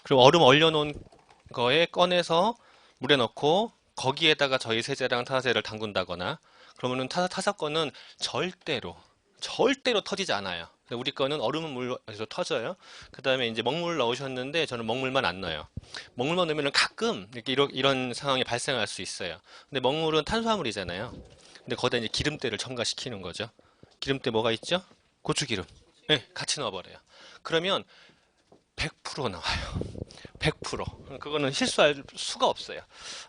그리고 얼음 얼려놓은 거에 꺼내서 물에 넣고 거기에다가 저희 세제랑 타사제를 담근다거나 그러면은 타사건은 절대로 터지지 않아요. 근데 우리 거는 얼음은 물에서 터져요. 그 다음에 이제 먹물 넣으셨는데 저는 먹물만 안 넣어요. 먹물만 넣으면 가끔 이렇게 이런 상황이 발생할 수 있어요. 근데 먹물은 탄수화물이잖아요. 근데 거기다 이제 기름때를 첨가시키는 거죠. 기름때 뭐가 있죠? 고추기름. 네, 같이 넣어버려요. 그러면 100% 나와요. 100%. 그거는 실수할 수가 없어요.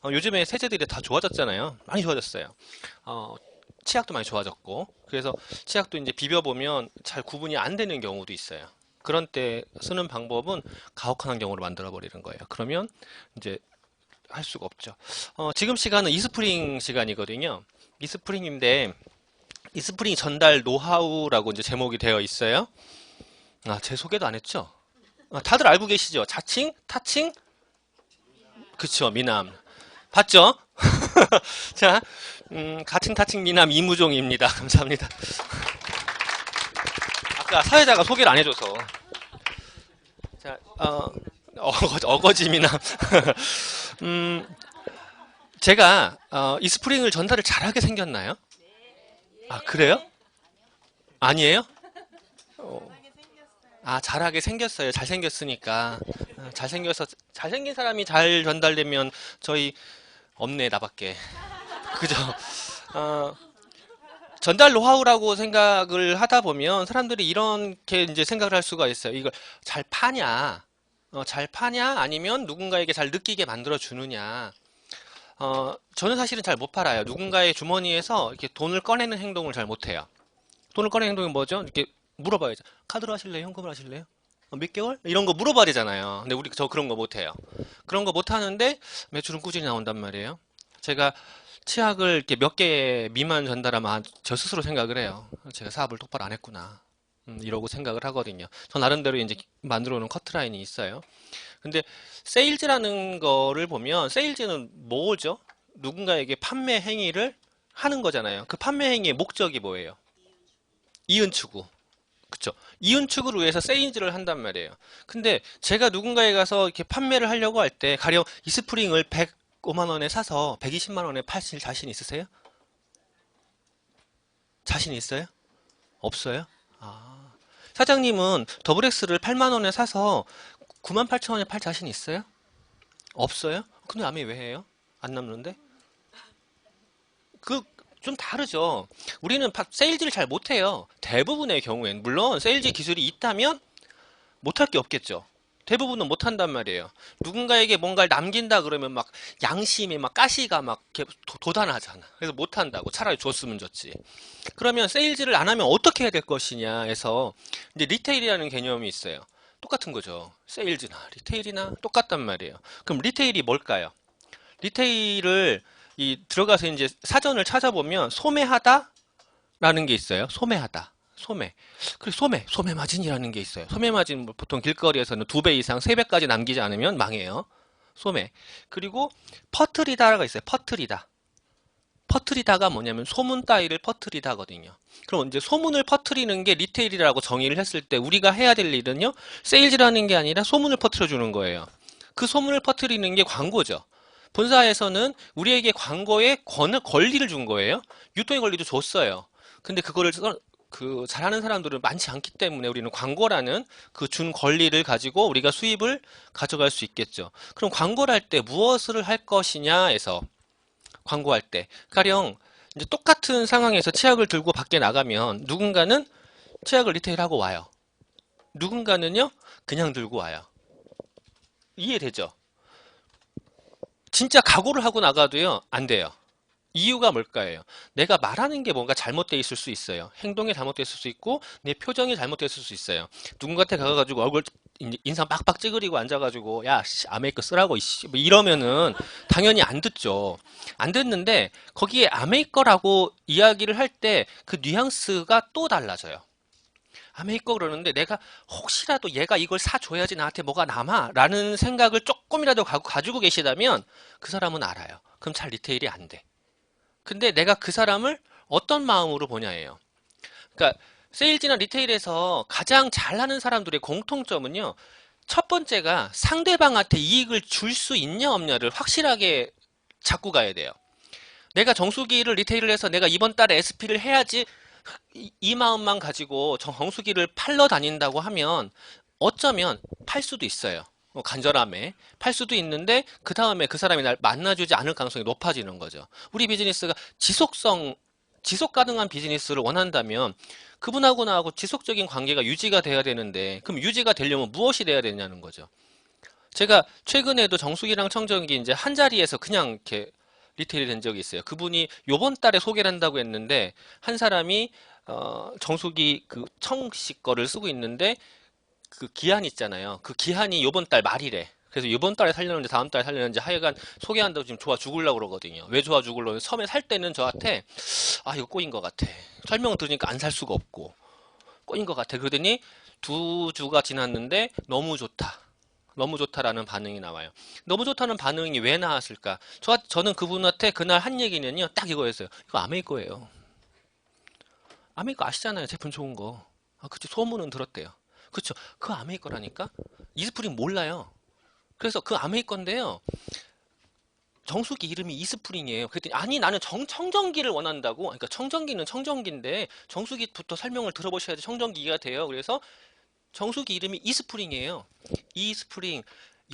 요즘에 세제들이 다 좋아졌잖아요. 많이 좋아졌어요. 어, 치약도 많이 좋아졌고. 그래서 치약도 이제 비벼보면 잘 구분이 안 되는 경우도 있어요. 그런 때 쓰는 방법은 가혹한 환경으로 만들어 버리는 거예요. 그러면 이제 할 수가 없죠. 지금 시간은 이스프링 시간이거든요. 이스프링인데 이스프링 전달 노하우라고 이제 제목이 되어 있어요. 아, 제 소개도 안 했죠? 다들 알고 계시죠? 자칭, 타칭, 그쵸, 미남. 봤죠? 자, 가칭, 타칭, 미남 이무종입니다. 감사합니다. 아까 사회자가 소개를 안 해줘서. 자, 어거지 미남. 음, 제가, 이 스프링을 전달을 잘하게 생겼나요? 아, 그래요? 아니에요? 아, 잘하게 생겼어요. 잘생겼으니까. 잘생긴 사람이 잘 전달되면 저희 없네, 나밖에. 그죠? 어, 전달 노하우라고 생각을 하다 보면 사람들이 이렇게 이제 생각을 할 수가 있어요. 이걸 잘 파냐? 잘 파냐? 아니면 누군가에게 잘 느끼게 만들어 주느냐? 저는 사실은 잘 못 팔아요. 누군가의 주머니에서 이렇게 돈을 꺼내는 행동을 잘 못해요. 돈을 꺼내는 행동이 뭐죠? 이렇게 물어봐야죠. 카드로 하실래요? 현금으로 하실래요? 몇 개월? 이런 거 물어봐야 되잖아요. 근데 저 그런 거 못해요. 그런 거 못하는데 매출은 꾸준히 나온단 말이에요. 제가 치약을 이렇게 몇 개 미만 전달하면 저 스스로 생각을 해요. 제가 사업을 똑바로 안 했구나. 이러고 생각을 하거든요. 저 나름대로 이제 만들어 놓은 커트라인이 있어요. 근데 세일즈라는 거를 보면 세일즈는 뭐죠? 누군가에게 판매 행위를 하는 거잖아요. 그 판매 행위의 목적이 뭐예요? 이윤 추구. 그쵸. 이윤 추구를 위해서 세일즈를 한단 말이에요. 근데 제가 누군가에 가서 이렇게 판매를 하려고 할 때 가령 이 스프링을 105만 원에 사서 120만 원에 파실 자신 있으세요? 자신 있어요? 없어요? 아. 사장님은 더블 X를 8만 원에 사서 9만 8천 원에 팔 자신 있어요? 없어요? 근데 아메 왜 해요? 안 남는데? 그 좀 다르죠. 우리는 세일즈를 잘 못해요. 대부분의 경우엔 물론 세일즈 기술이 있다면 못할 게 없겠죠. 대부분은 못한단 말이에요. 누군가에게 뭔가를 남긴다 그러면 막 양심에 막 가시가 막 이렇게 돋아나잖아. 그래서 못한다고 차라리 줬으면 줬지. 그러면 세일즈를 안 하면 어떻게 해야 될 것이냐 해서 이제 리테일이라는 개념이 있어요. 똑같은 거죠. 세일즈나 리테일이나 똑같단 말이에요. 그럼 리테일이 뭘까요? 리테일을 들어가서 이제 사전을 찾아보면 소매하다라는 게 있어요. 소매하다. 소매. 그리고 소매 마진이라는 게 있어요. 소매 마진 보통 길거리에서는 2배 이상, 3배까지 남기지 않으면 망해요. 소매. 그리고 퍼트리다가 있어요. 퍼트리다. 퍼트리다가 뭐냐면 소문 따위를 퍼트리다거든요. 그럼 이제 소문을 퍼트리는 게 리테일이라고 정의를 했을 때 우리가 해야 될 일은요. 세일즈라는 게 아니라 소문을 퍼트려 주는 거예요. 그 소문을 퍼트리는 게 광고죠. 본사에서는 우리에게 광고에 권리를 준 거예요. 유통의 권리도 줬어요. 근데 그거를 잘하는 사람들은 많지 않기 때문에 우리는 광고라는 그 준 권리를 가지고 우리가 수입을 가져갈 수 있겠죠. 그럼 광고를 할 때 무엇을 할 것이냐에서 광고할 때 가령 이제 똑같은 상황에서 치약을 들고 밖에 나가면 누군가는 치약을 리테일하고 와요. 누군가는요 그냥 들고 와요. 이해되죠? 진짜 각오를 하고 나가도요 안 돼요. 이유가 뭘까요? 내가 말하는 게 뭔가 잘못되어 있을 수 있어요. 행동이 잘못됐을 수 있고 내 표정이 잘못됐을 수 있어요. 누군가한테 가가지고 얼굴 인상 빡빡 찌그리고 앉아가지고 야 아메이크 쓰라고 뭐 이러면은 당연히 안 듣죠. 안 듣는데 거기에 아메이커라고 이야기를 할 때 그 뉘앙스가 또 달라져요. 아메이커 그러는데 내가 혹시라도 얘가 이걸 사줘야지 나한테 뭐가 남아 라는 생각을 조금이라도 가지고 계시다면 그 사람은 알아요. 그럼 잘 리테일이 안 돼. 근데 내가 그 사람을 어떤 마음으로 보냐예요. 그러니까 세일즈나 리테일에서 가장 잘하는 사람들의 공통점은요. 첫 번째가 상대방한테 이익을 줄 수 있냐 없냐를 확실하게 잡고 가야 돼요. 내가 정수기를 리테일을 해서 내가 이번 달에 SP를 해야지 이 마음만 가지고 정수기를 팔러 다닌다고 하면 어쩌면 팔 수도 있어요. 간절함에 팔 수도 있는데 그 다음에 그 사람이 날 만나주지 않을 가능성이 높아지는 거죠. 우리 비즈니스가 지속 가능한 비즈니스를 원한다면 그분하고 나하고 지속적인 관계가 유지가 돼야 되는데 그럼 유지가 되려면 무엇이 돼야 되냐는 거죠. 제가 최근에도 정수기랑 청정기 이제 한 자리에서 그냥 이렇게 리테일이 된 적이 있어요. 그분이 요번 달에 소개를 한다고 했는데 한 사람이 정수기 그 청씨 거를 쓰고 있는데 그 기한 있잖아요. 그 기한이 요번 달 말이래. 그래서 요번 달에 살려는지 다음 달에 살려는지 하여간 소개한다고 지금 좋아 죽으려고 그러거든요. 왜 좋아 죽으려고? 처음에 살 때는 저한테 이거 꼬인 것 같아. 설명을 들으니까 안 살 수가 없고 꼬인 것 같아. 그러더니 2주가 지났는데 너무 좋다. 너무 좋다라는 반응이 나와요. 너무 좋다는 반응이 왜 나왔을까? 저는 그분한테 그날 한 얘기는요, 딱 이거였어요. 이거 아메이 거예요. 아메이 거 아시잖아요. 제품 좋은 거. 그치. 소문은 들었대요. 그쵸. 그 아메이 거라니까? 이스프링 몰라요. 그래서 그 아메이 건데요. 정수기 이름이 이스프링이에요. 그랬더니 아니 나는 청정기를 원한다고. 그러니까 청정기는 청정기인데 정수기부터 설명을 들어보셔야지 청정기가 돼요. 그래서 정수기 이름이 이스프링이에요. 이스프링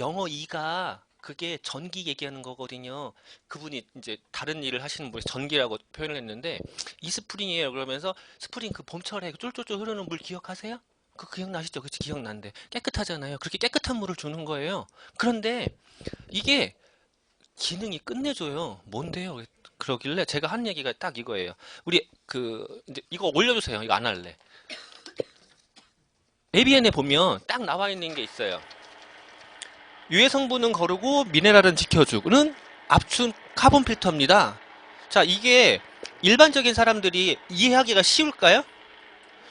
영어 이가 그게 전기 얘기하는 거거든요. 그분이 이제 다른 일을 하시는 분이 전기라고 표현을 했는데 이스프링이에요. 그러면서 스프링 그 봄철에 쫄쫄쫄 흐르는 물 기억하세요? 그거 기억나시죠? 그치 기억난데 깨끗하잖아요. 그렇게 깨끗한 물을 주는 거예요. 그런데 이게 기능이 끝내줘요. 뭔데요? 그러길래 제가 한 얘기가 딱 이거예요. 우리 이제 이거 올려주세요. 이거 안 할래. 에비엔에 보면 딱 나와 있는 게 있어요. 유해 성분은 거르고 미네랄은 지켜주는 압축 카본 필터입니다. 자, 이게 일반적인 사람들이 이해하기가 쉬울까요?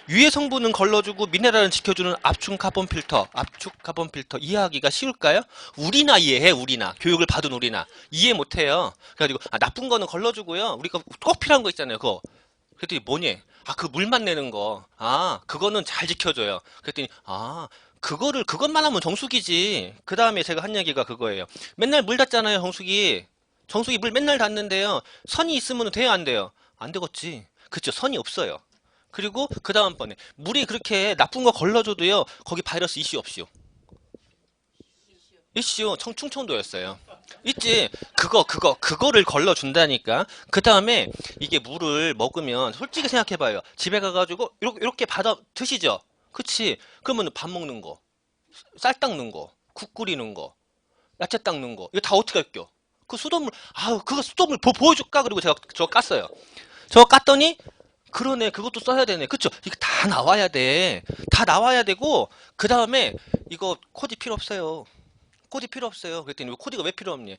유해 성분은 걸러주고 미네랄은 지켜주는 압축 카본 필터 이해하기가 쉬울까요? 우리나 이해해, 우리나. 교육을 받은 우리나. 이해 못해요. 그래가지고, 나쁜 거는 걸러주고요. 우리가 꼭 필요한 거 있잖아요, 그거. 그랬더니 뭐니? 그 물만 내는 거. 그거는 잘 지켜줘요. 그랬더니, 그것만 하면 정수기지. 그 다음에 제가 한 얘기가 그거예요. 맨날 물 닫잖아요, 정수기. 정수기 물 맨날 닫는데요. 선이 있으면 돼요, 안 돼요? 안 되겠지. 그쵸, 선이 없어요. 그리고 그 다음번에 물이 그렇게 나쁜 거 걸러줘도요, 거기 바이러스 이슈 없이요. 이슈 충청도였어요. 있지. 그거를 걸러준다니까. 그 다음에 이게 물을 먹으면 솔직히 생각해봐요. 집에 가가지고 이렇게 받아 드시죠. 그치? 그러면 밥 먹는 거, 쌀 닦는 거, 국 끓이는 거, 야채 닦는 거, 이거 다 어떻게 할게요? 그 수돗물, 그거 수돗물 보여줄까? 그리고 제가 저거 깠어요. 저거 깠더니 그러네. 그것도 써야 되네. 그쵸? 이거 다 나와야 돼. 다 나와야 되고 그 다음에 이거 코디 필요 없어요. 코디 필요 없어요. 그랬더니 코디가 왜 필요 없니?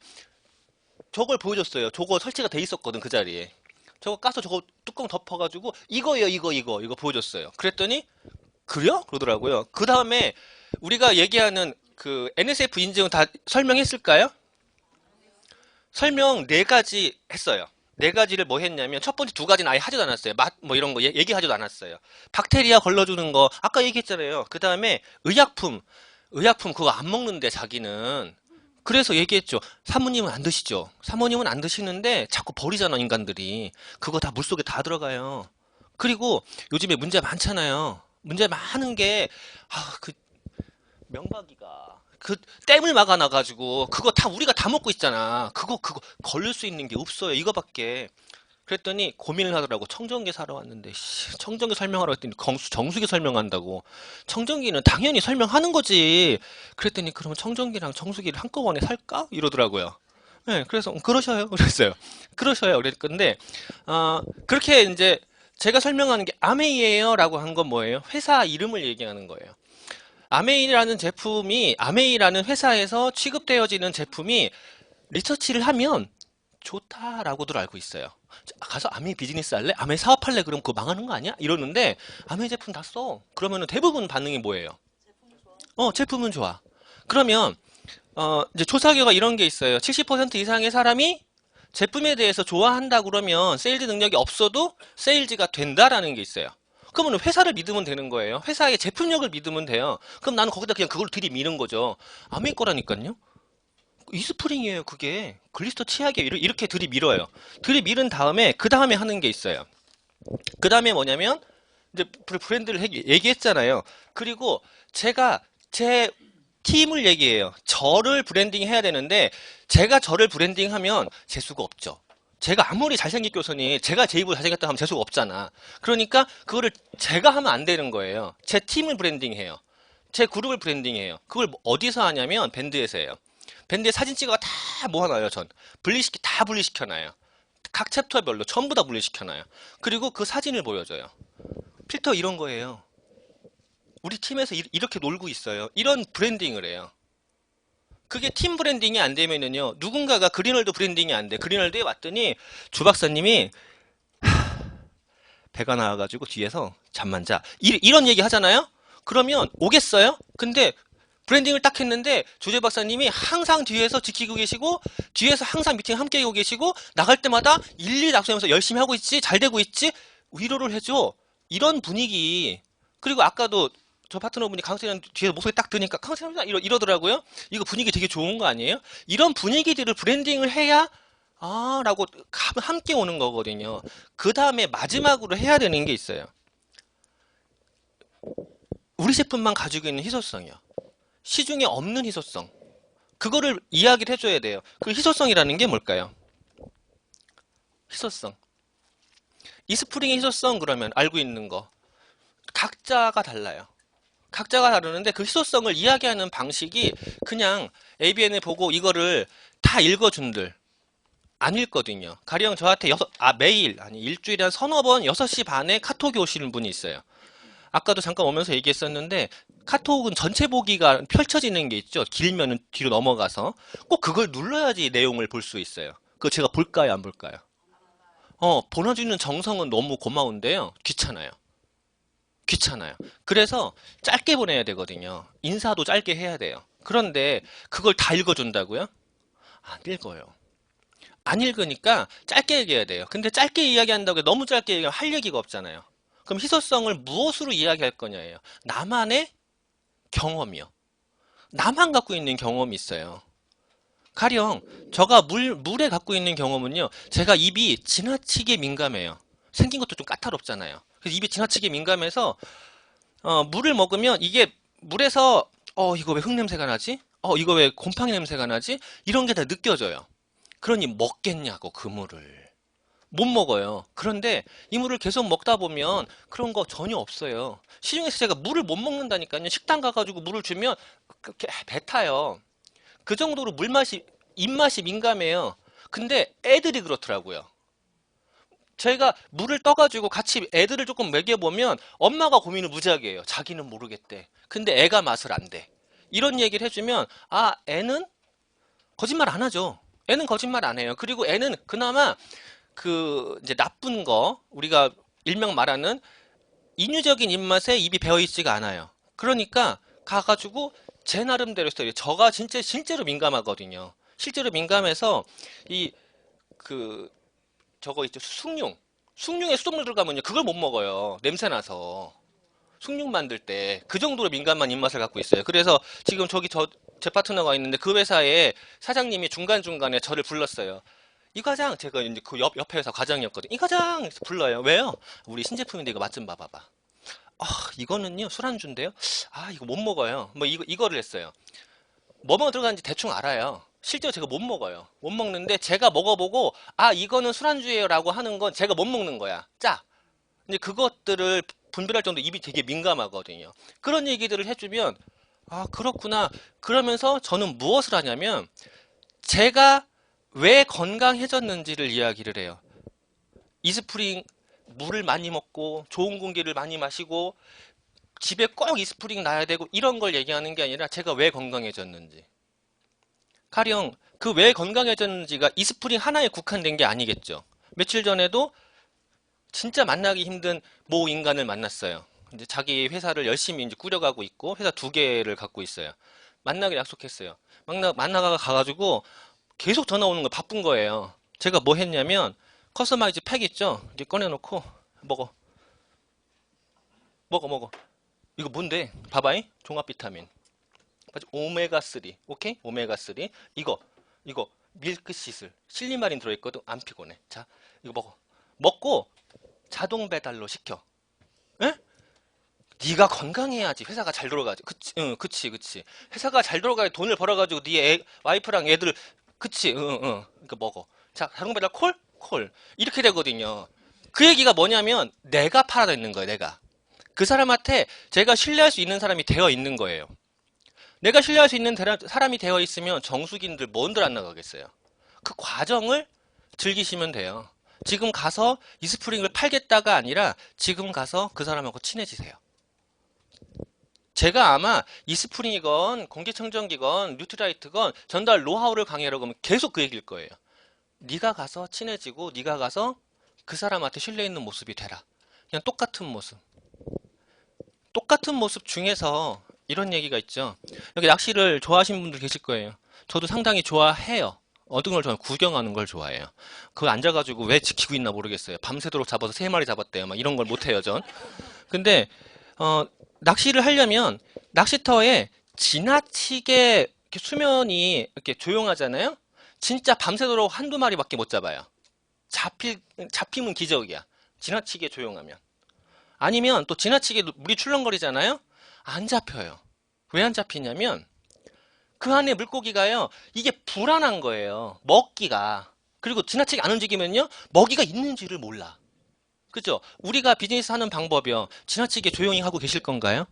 저걸 보여줬어요. 저거 설치가 돼 있었거든, 그 자리에. 저거 까서 저거 뚜껑 덮어가지고 이거예요, 이거 보여줬어요. 그랬더니 그래요? 그러더라고요. 그 다음에 우리가 얘기하는 그 NSF 인증 다 설명했을까요? 설명 네 가지 했어요. 네 가지를 뭐 했냐면 첫 번째 두 가지는 아예 하지도 않았어요. 맛 뭐 이런 거 얘기하지도 않았어요. 박테리아 걸러주는 거 아까 얘기했잖아요. 그 다음에 의약품 그거 안 먹는데 자기는 그래서 얘기했죠. 사모님은 안 드시죠. 사모님은 안 드시는데 자꾸 버리잖아 인간들이. 그거 다 물속에 다 들어가요. 그리고 요즘에 문제 많잖아요. 문제 많은 게 그 명박이가 그 댐을 막아놔가지고 그거 다 우리가 다 먹고 있잖아. 그거 걸릴 수 있는 게 없어요. 이거밖에. 그랬더니 고민을 하더라고. 청정기 사러 왔는데 청정기 설명하러 했더니 정수기 설명한다고. 청정기는 당연히 설명하는 거지. 그랬더니 그러면 청정기랑 정수기를 한꺼번에 살까? 이러더라고요. 네, 그래서 그러셔요. 그랬어요. 그러셔요. 그랬는데 그렇게 이제 제가 설명하는 게 아메이에요라고 한 건 뭐예요? 회사 이름을 얘기하는 거예요. 아메이라는 회사에서 취급되어지는 제품이 리서치를 하면 좋다라고들 알고 있어요. 가서 아메이 비즈니스 할래? 아메이 사업할래? 그럼 그거 망하는 거 아니야? 이러는데 아메이 제품 다 써. 그러면은 대부분 반응이 뭐예요? 제품은 좋아. 그러면 이제 조사 결과 이런 게 있어요. 70% 이상의 사람이 제품에 대해서 좋아한다 그러면 세일즈 능력이 없어도 세일즈가 된다라는 게 있어요. 그러면 회사를 믿으면 되는 거예요. 회사의 제품력을 믿으면 돼요. 그럼 나는 거기다 그냥 그걸 들이미는 거죠. 아메 거라니까요. 이스프링이에요, 그게. 글리스터 치약이에요. 이렇게 들이밀어요. 들이밀은 다음에, 그 다음에 하는 게 있어요. 그 다음에 뭐냐면, 이제 브랜드를 얘기했잖아요. 그리고 제가 제 팀을 얘기해요. 저를 브랜딩 해야 되는데, 제가 저를 브랜딩 하면 재수가 없죠. 제가 아무리 잘생긴 교수니 제가 제 입으로 잘생겼다 하면 재수가 없잖아. 그러니까 그거를 제가 하면 안 되는 거예요. 제 팀을 브랜딩해요. 제 그룹을 브랜딩해요. 그걸 어디서 하냐면 밴드에서 해요. 밴드에 사진 찍어가 다 모아놔요, 전. 다 분리시켜놔요. 각 챕터별로 전부 다 분리시켜놔요. 그리고 그 사진을 보여줘요. 필터 이런 거예요. 우리 팀에서 이렇게 놀고 있어요. 이런 브랜딩을 해요. 그게 팀 브랜딩이 안 되면은요, 누군가가 그린월드 브랜딩이 안 돼. 그린월드에 왔더니 주 박사님이 배가 나와가지고 뒤에서 잠만 자. 이런 얘기 하잖아요? 그러면 오겠어요? 근데 브랜딩을 딱 했는데 조재 박사님이 항상 뒤에서 지키고 계시고 뒤에서 항상 미팅 함께 하고 계시고 나갈 때마다 일일이 낙서하면서 열심히 하고 있지, 잘 되고 있지, 위로를 해줘. 이런 분위기. 그리고 아까도 저 파트너분이 강세현 뒤에서 목소리 딱 드니까 강세현 이러더라고요. 이거 분위기 되게 좋은 거 아니에요? 이런 분위기들을 브랜딩을 해야 라고 함께 오는 거거든요. 그 다음에 마지막으로 해야 되는 게 있어요. 우리 제품만 가지고 있는 희소성이요. 시중에 없는 희소성. 그거를 이야기를 해줘야 돼요. 그 희소성이라는 게 뭘까요? 희소성. 이스프링의 희소성 그러면 알고 있는 거. 각자가 달라요. 각자가 다르는데 그 희소성을 이야기하는 방식이 그냥 ABN을 보고 이거를 다 읽어준들. 안 읽거든요. 가령 저한테 매일, 일주일에 한 서너 번 6시 반에 카톡이 오시는 분이 있어요. 아까도 잠깐 오면서 얘기했었는데 카톡은 전체 보기가 펼쳐지는 게 있죠. 길면은 뒤로 넘어가서 꼭 그걸 눌러야지 내용을 볼 수 있어요. 그거 제가 볼까요, 안 볼까요? 보내주는 정성은 너무 고마운데요. 귀찮아요. 그래서 짧게 보내야 되거든요. 인사도 짧게 해야 돼요. 그런데 그걸 다 읽어준다고요? 안 읽어요. 안 읽으니까 짧게 얘기해야 돼요. 근데 짧게 이야기한다고 해서 너무 짧게 얘기하면 할 얘기가 없잖아요. 그럼 희소성을 무엇으로 이야기할 거냐예요. 나만의 경험이요. 나만 갖고 있는 경험이 있어요. 가령 제가 물에 갖고 있는 경험은요. 제가 입이 지나치게 민감해요. 생긴 것도 좀 까다롭잖아요. 그래서 입이 지나치게 민감해서 물을 먹으면 이게 물에서 이거 왜 흙냄새가 나지? 이거 왜 곰팡이 냄새가 나지? 이런 게 다 느껴져요. 그러니 먹겠냐고 그 물을. 못 먹어요. 그런데 이 물을 계속 먹다 보면 그런 거 전혀 없어요. 시중에서 제가 물을 못 먹는다니까요. 식당 가가지고 물을 주면 그렇게 뱉어요. 그 정도로 입맛이 민감해요. 근데 애들이 그렇더라고요. 제가 물을 떠가지고 같이 애들을 조금 먹여보면 엄마가 고민을 무지하게 해요. 자기는 모르겠대. 근데 애가 맛을 안 돼. 이런 얘기를 해주면 애는 거짓말 안 하죠. 애는 거짓말 안 해요. 그리고 애는 그나마 이제 나쁜 거, 우리가 일명 말하는 인유적인 입맛에 입이 배어 있지가 않아요. 그러니까 가가지고 제 나름대로 했어요. 저가 실제로 민감하거든요. 실제로 민감해서 저거 있죠. 숭늉에 수돗물 들어가면요. 그걸 못 먹어요. 냄새 나서. 숭늉 만들 때 그 정도로 민감한 입맛을 갖고 있어요. 그래서 지금 제 파트너가 있는데 그 회사에 사장님이 중간중간에 저를 불렀어요. 이 과장, 제가 이제 그 옆에 회사 과장이었거든요. 이 과장! 불러요. 왜요? 우리 신제품인데 이거 맛 좀 봐봐봐. 이거는요, 술안주인데요? 이거 못 먹어요. 뭐, 이거를 했어요. 뭐뭐 들어가는지 대충 알아요. 실제로 제가 못 먹어요. 못 먹는데 제가 먹어보고, 이거는 술안주예요 라고 하는 건 제가 못 먹는 거야. 짜! 근데 그것들을 분별할 정도 입이 되게 민감하거든요. 그런 얘기들을 해주면, 그렇구나. 그러면서 저는 무엇을 하냐면, 제가 왜 건강해졌는지를 이야기를 해요. 이스프링 물을 많이 먹고 좋은 공기를 많이 마시고 집에 꼭 이스프링 놔야 되고 이런 걸 얘기하는 게 아니라 제가 왜 건강해졌는지. 가령 그 왜 건강해졌는지가 이스프링 하나에 국한된 게 아니겠죠. 며칠 전에도 진짜 만나기 힘든 모 인간을 만났어요. 이제 자기 회사를 열심히 이제 꾸려가고 있고 회사 2개를 갖고 있어요. 만나기로 약속했어요. 만나가 가가지고 계속 전화 오는 거 바쁜 거예요. 제가 뭐 했냐면 커스터마이즈 팩 있죠? 이렇게 꺼내놓고 먹어. 먹어. 이거 뭔데? 봐봐잉. 종합 비타민. 맞지? 오메가3. 오케이? 오메가3. 이거 밀크시슬. 실리마린 들어있거든. 안 피곤해. 자, 이거 먹어. 먹고 자동 배달로 시켜. 에? 네가 건강해야지 회사가 잘 돌아가지. 그치? 응, 그치. 회사가 잘 돌아가야 돈을 벌어가지고 와이프랑 애들, 그치? 응. 그러니까 먹어. 자, 자동 배달 콜. 이렇게 되거든요. 그 얘기가 뭐냐면 내가 팔아내는 거예요. 내가. 그 사람한테 제가 신뢰할 수 있는 사람이 되어 있는 거예요. 내가 신뢰할 수 있는 사람이 되어 있으면 정수기인들 뭔들 안 나가겠어요. 그 과정을 즐기시면 돼요. 지금 가서 이스프링을 팔겠다가 아니라 지금 가서 그 사람하고 친해지세요. 제가 아마 이스프링이건 공기청정기건 뉴트라이트건 전달 노하우를 강의하려고 하면 계속 그 얘기일 거예요. 네가 가서 친해지고 네가 가서 그 사람한테 신뢰 있는 모습이 되라. 그냥 똑같은 모습. 똑같은 모습 중에서 이런 얘기가 있죠. 여기 낚시를 좋아하시는 분들 계실 거예요. 저도 상당히 좋아해요. 어떤 걸 좋아해요? 구경하는 걸 좋아해요. 그거 앉아가지고 왜 지키고 있나 모르겠어요. 밤새도록 잡아서 3마리 잡았대요. 막 이런 걸 못해요, 전. 근데 낚시를 하려면 낚시터에 지나치게 이렇게 수면이 이렇게 조용하잖아요. 진짜 밤새도록 한두 마리밖에 못 잡아요. 잡히면 기적이야. 지나치게 조용하면. 아니면 또 지나치게 물이 출렁거리잖아요. 안 잡혀요. 왜 안 잡히냐면 그 안에 물고기가요. 이게 불안한 거예요. 먹기가. 그리고 지나치게 안 움직이면요. 먹이가 있는지를 몰라. 그죠? 우리가 비즈니스 하는 방법이요. 지나치게 조용히 하고 계실 건가요?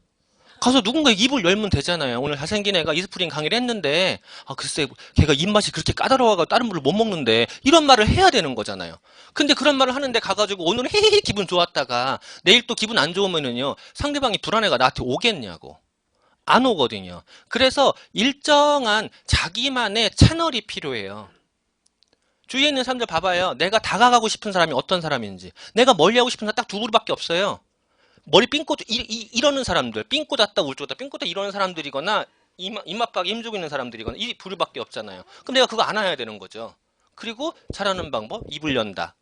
가서 누군가 입을 열면 되잖아요. 오늘 잘생긴 애가 이스프링 강의를 했는데, 글쎄, 걔가 입맛이 그렇게 까다로워가 다른 물을 못 먹는데, 이런 말을 해야 되는 거잖아요. 근데 그런 말을 하는데 가가지고 오늘은 헤헤헤 기분 좋았다가, 내일 또 기분 안 좋으면은요, 상대방이 불안해가 나한테 오겠냐고. 안 오거든요. 그래서 일정한 자기만의 채널이 필요해요. 주위에 있는 사람들 봐봐요. 내가 다가가고 싶은 사람이 어떤 사람인지. 내가 멀리하고 싶은 사람 딱 두 그룹밖에 없어요. 머리 삥꼬 이러는 사람들, 삥 꽂았다 울 꽂았다 삥 꽂았다 이러는 사람들이거나 입맛박에 힘주고 있는 사람들이거나 이 부류밖에 없잖아요. 그럼 내가 그거 안아야 되는 거죠. 그리고 잘하는 방법 입을 연다.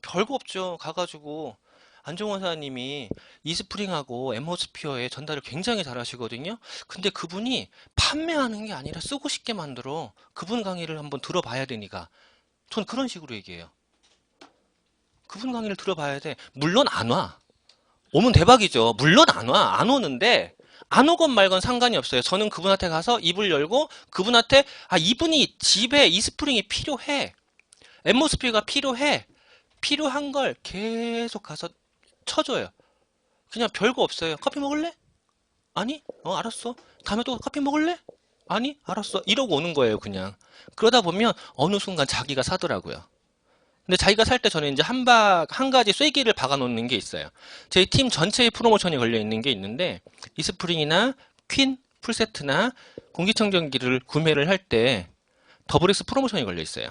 별거 없죠. 가가지고 안정원 사장님이 이스프링하고 엠모스피어의 전달을 굉장히 잘하시거든요. 근데 그분이 판매하는 게 아니라 쓰고 싶게 만들어. 그분 강의를 한번 들어봐야 되니까. 전 그런 식으로 얘기해요. 그분 강의를 들어봐야 돼. 물론 안 와. 오면 대박이죠. 물론 안 와. 안 오는데 안 오건 말건 상관이 없어요. 저는 그분한테 가서 입을 열고 그분한테 이분이 집에 이스프링이 필요해. 엠모스피어가 필요해. 필요한 걸 계속 가서 쳐줘요. 그냥 별거 없어요. 커피 먹을래? 아니? 알았어. 다음에 또 커피 먹을래? 아니? 알았어. 이러고 오는 거예요, 그냥. 그러다 보면 어느 순간 자기가 사더라고요. 근데 자기가 살 때 저는 이제 한 가지 쐐기를 박아 놓는 게 있어요. 저희 팀 전체의 프로모션이 걸려 있는 게 있는데, 이스프링이나 퀸, 풀세트나 공기청정기를 구매를 할 때 더블엑스 프로모션이 걸려 있어요.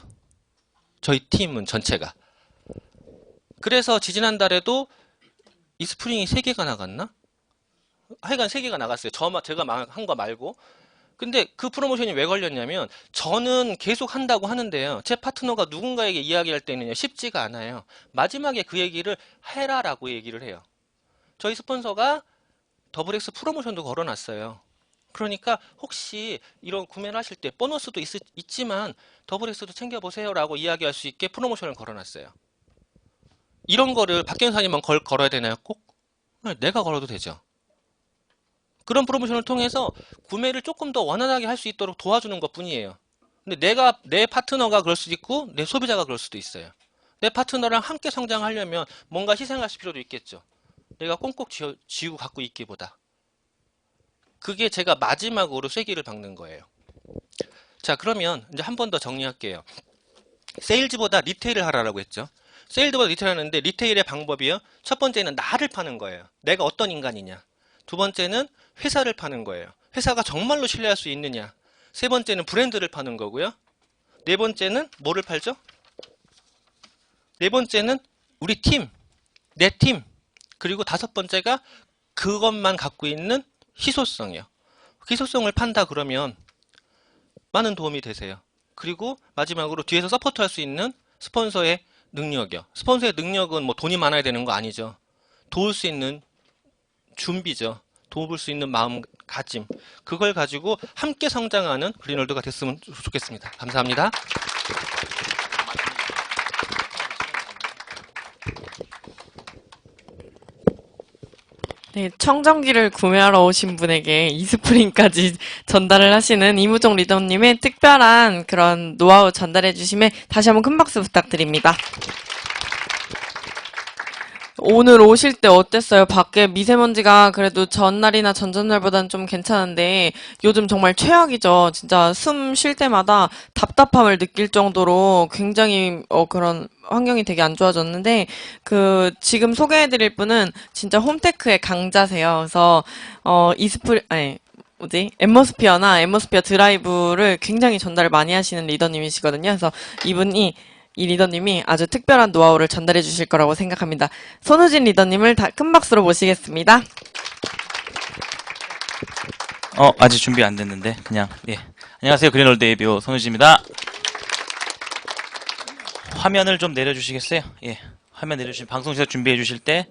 저희 팀은 전체가. 그래서 지지난달에도 이스프링이 3개가 나갔나? 하여간 3개가 나갔어요. 제가 한 거 말고. 근데 그 프로모션이 왜 걸렸냐면 저는 계속 한다고 하는데요. 제 파트너가 누군가에게 이야기할 때는 쉽지가 않아요. 마지막에 그 얘기를 해라라고 얘기를 해요. 저희 스폰서가 더블엑스 프로모션도 걸어놨어요. 그러니까 혹시 이런 구매를 하실 때 보너스도 있지만 더블엑스도 챙겨보세요라고 이야기할 수 있게 프로모션을 걸어놨어요. 이런 거를 박경사님만 걸어야 되나요? 꼭? 내가 걸어도 되죠. 그런 프로모션을 통해서 구매를 조금 더 원활하게 할 수 있도록 도와주는 것 뿐이에요. 근데 내 파트너가 그럴 수도 있고 내 소비자가 그럴 수도 있어요. 내 파트너랑 함께 성장하려면 뭔가 희생할 필요도 있겠죠. 내가 꽁꽁 쥐고 갖고 있기보다. 그게 제가 마지막으로 쐐기를 박는 거예요. 자, 그러면 이제 한 번 더 정리할게요. 세일즈보다 리테일을 하라고 했죠. 세일즈보다 리테일 하는데 리테일의 방법이요. 첫 번째는 나를 파는 거예요. 내가 어떤 인간이냐. 두 번째는 회사를 파는 거예요. 회사가 정말로 신뢰할 수 있느냐. 세 번째는 브랜드를 파는 거고요. 네 번째는 뭐를 팔죠? 네 번째는 우리 팀, 내 팀. 그리고 다섯 번째가 그것만 갖고 있는 희소성이요. 희소성을 판다 그러면 많은 도움이 되세요. 그리고 마지막으로 뒤에서 서포트할 수 있는 스폰서의 능력이요. 스폰서의 능력은 뭐 돈이 많아야 되는 거 아니죠. 도울 수 있는 준비죠. 도울 수 있는 마음가짐. 그걸 가지고 함께 성장하는 그린월드가 됐으면 좋겠습니다. 감사합니다. 네, 청정기를 구매하러 오신 분에게 이스프링까지 전달을 하시는 이무종 리더님의 특별한 그런 노하우 전달해 주심에 다시 한번 큰 박수 부탁드립니다. 오늘 오실 때 어땠어요? 밖에 미세먼지가 그래도 전날이나 전전날보다는 좀 괜찮은데 요즘 정말 최악이죠. 진짜 숨 쉴 때마다 답답함을 느낄 정도로 굉장히 그런 환경이 되게 안 좋아졌는데 지금 소개해드릴 분은 진짜 홈테크의 강자세요. 그래서 앰머스피어나 앰머스피어 드라이브를 굉장히 전달을 많이 하시는 리더님이시거든요. 그래서 이 리더님이 아주 특별한 노하우를 전달해 주실 거라고 생각합니다. 손우진 리더님을 큰 박수로 모시겠습니다. 아직 준비 안 됐는데, 그냥, 예. 안녕하세요. 그린월드 ABO 손우진입니다. 화면을 좀 내려주시겠어요? 예. 화면 내려주시면 방송 시작 준비해 주실 때,